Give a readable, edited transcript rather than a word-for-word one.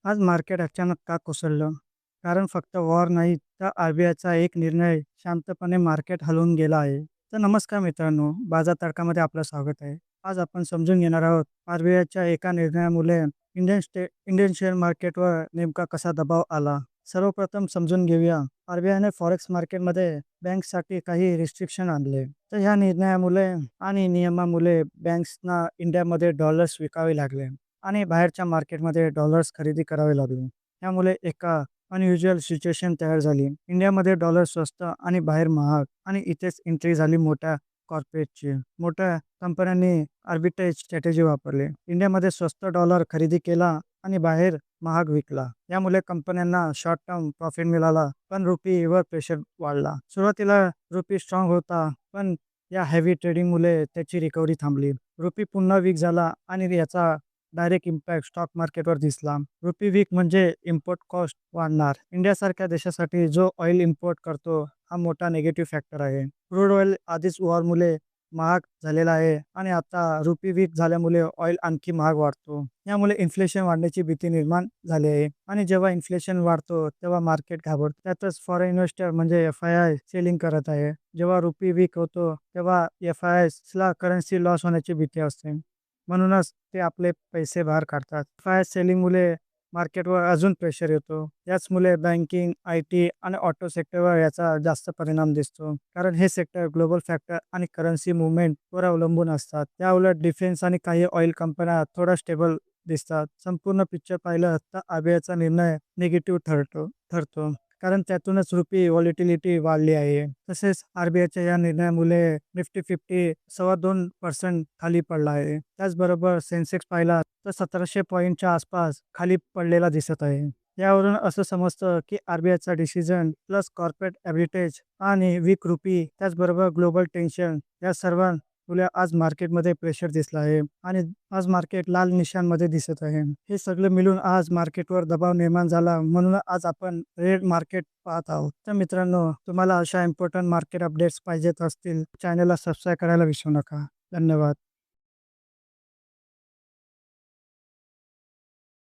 आज मार्केट अचानक का कोसळलं? कारण फक्त वॉर नाही, तर आर-बी-आयचा एक निर्णय शांतपणे मार्केट हलवून गेला आहे. तर नमस्कार मित्रांनो, बाजार तडकामध्ये आपलं स्वागत आहे. आज आपण समजून घेणार आहोत आर-बी-आयच्या एका निर्णयामुळे इंडियन शेअर मार्केटवर नेमका कसा दबाव आला. सर्वप्रथम समजून घेऊया, आर-बी-आयने फॉरेक्स मार्केटमध्ये बँक्ससाठी काही रिस्ट्रिक्शन आणले. तर ह्या निर्णयामुळे आणि नियमामुळे बँक्सना इंडियामध्ये डॉलर्स विकावे लागले. आणि बाहेरच्या मार्केटमध्ये डॉलर्स खरेदी करावे लागले. त्यामुळे एका अनयुज्युअल सिच्युएशन तयार झाली. इंडियामध्ये डॉलर स्वस्त आणि बाहेर महाग आणि इथेच एंट्री झाली मोठ्या कॉर्पोरेटची. मोठ्या कंपन्यांनी आर्बिट्रेज स्ट्रॅटेजी वापरली. इंडियामध्ये स्वस्त डॉलर खरेदी केला आणि बाहेर महाग विकला. यामुळे कंपन्यांना शॉर्ट टर्म प्रॉफिट मिळाला, पण रुपीवर प्रेशर वाढला. सुरुवातीला रुपी स्ट्रॉंग होता, पण या हेवी ट्रेडिंगमुळे त्याची रिकव्हरी थांबली. रुपी पुन्हा वीक झाला आणि याचा डायरेक्ट इम्पॅक्ट स्टॉक मार्केटवर दिसला. रुपी वीक म्हणजे इम्पोर्ट कॉस्ट वाढणार. इंडियासारख्या देशासाठी जो ऑइल इम्पोर्ट करतो हा मोठा निगेटिव्ह फॅक्टर आहे. क्रूड ऑइल आधीच वॉरमुळे महाग झालेला आहे आणि आता रुपी वीक झाल्यामुळे ऑइल आणखी महाग वाढतो. यामुळे इन्फ्लेशन वाढण्याची भीती निर्माण झाली आहे आणि जेव्हा इन्फ्लेशन वाढतो तेव्हा मार्केट घाबरतो. त्यातच फॉरेन इन्व्हेस्टर म्हणजे एफ-आय-आय सेलिंग करत आहे. जेव्हा रुपी वीक होतो तेव्हा एफ-आय-आयला करन्सी लॉस होण्याची भीती असते. म्हणूनच ते आपले पैसे बाहेर काढतात. फायर सेलिंगमुळे मार्केटवर अजून प्रेशर येतो. याचमुळे बँकिंग, आय-टी आणि ऑटो सेक्टरवर याचा जास्त परिणाम दिसतो. कारण हे सेक्टर ग्लोबल फॅक्टर आणि करन्सी मुवमेंटवर अवलंबून असतात. त्याउलट डिफेन्स आणि काही ऑइल कंपन्या थोडा स्टेबल दिसतात. संपूर्ण पिक्चर पाहिलं तर आर-बी-आयचा निर्णय निगेटिव्ह ठरतो. कारण त्यातूनच रुपी व्हॉलेटिलिटी वाढली आहे. तसेच आर-बी-आयच्या या निर्णयामुळे निफ्टी 50 2.25% खाली पडला आहे. त्याचबरोबर सेन्सेक्स पाहिला तर 1700 पॉईंटच्या आसपास खाली पडलेला दिसत आहे. यावरून असं समजतं की आर-बी-आयचा डिसिजन प्लस कॉर्पोरेट ॲव्हरेज आणि वीक रुपी त्याचबरोबर ग्लोबल टेन्शन या सर्वांमुळे आज मार्केटमध्ये प्रेशर दिसला आहे आणि आज मार्केट लाल निशाणमध्ये दिसत आहे. हे सगळं मिळून आज मार्केटवर दबाव निर्माण झाला, म्हणून आज आपण रेड मार्केट पाहत आहोत. तर मित्रांनो, तुम्हाला अशा इम्पॉर्टंट मार्केट अपडेट्स पाहिजेत असतील चॅनलला सबस्क्राईब करायला विसरू नका. धन्यवाद.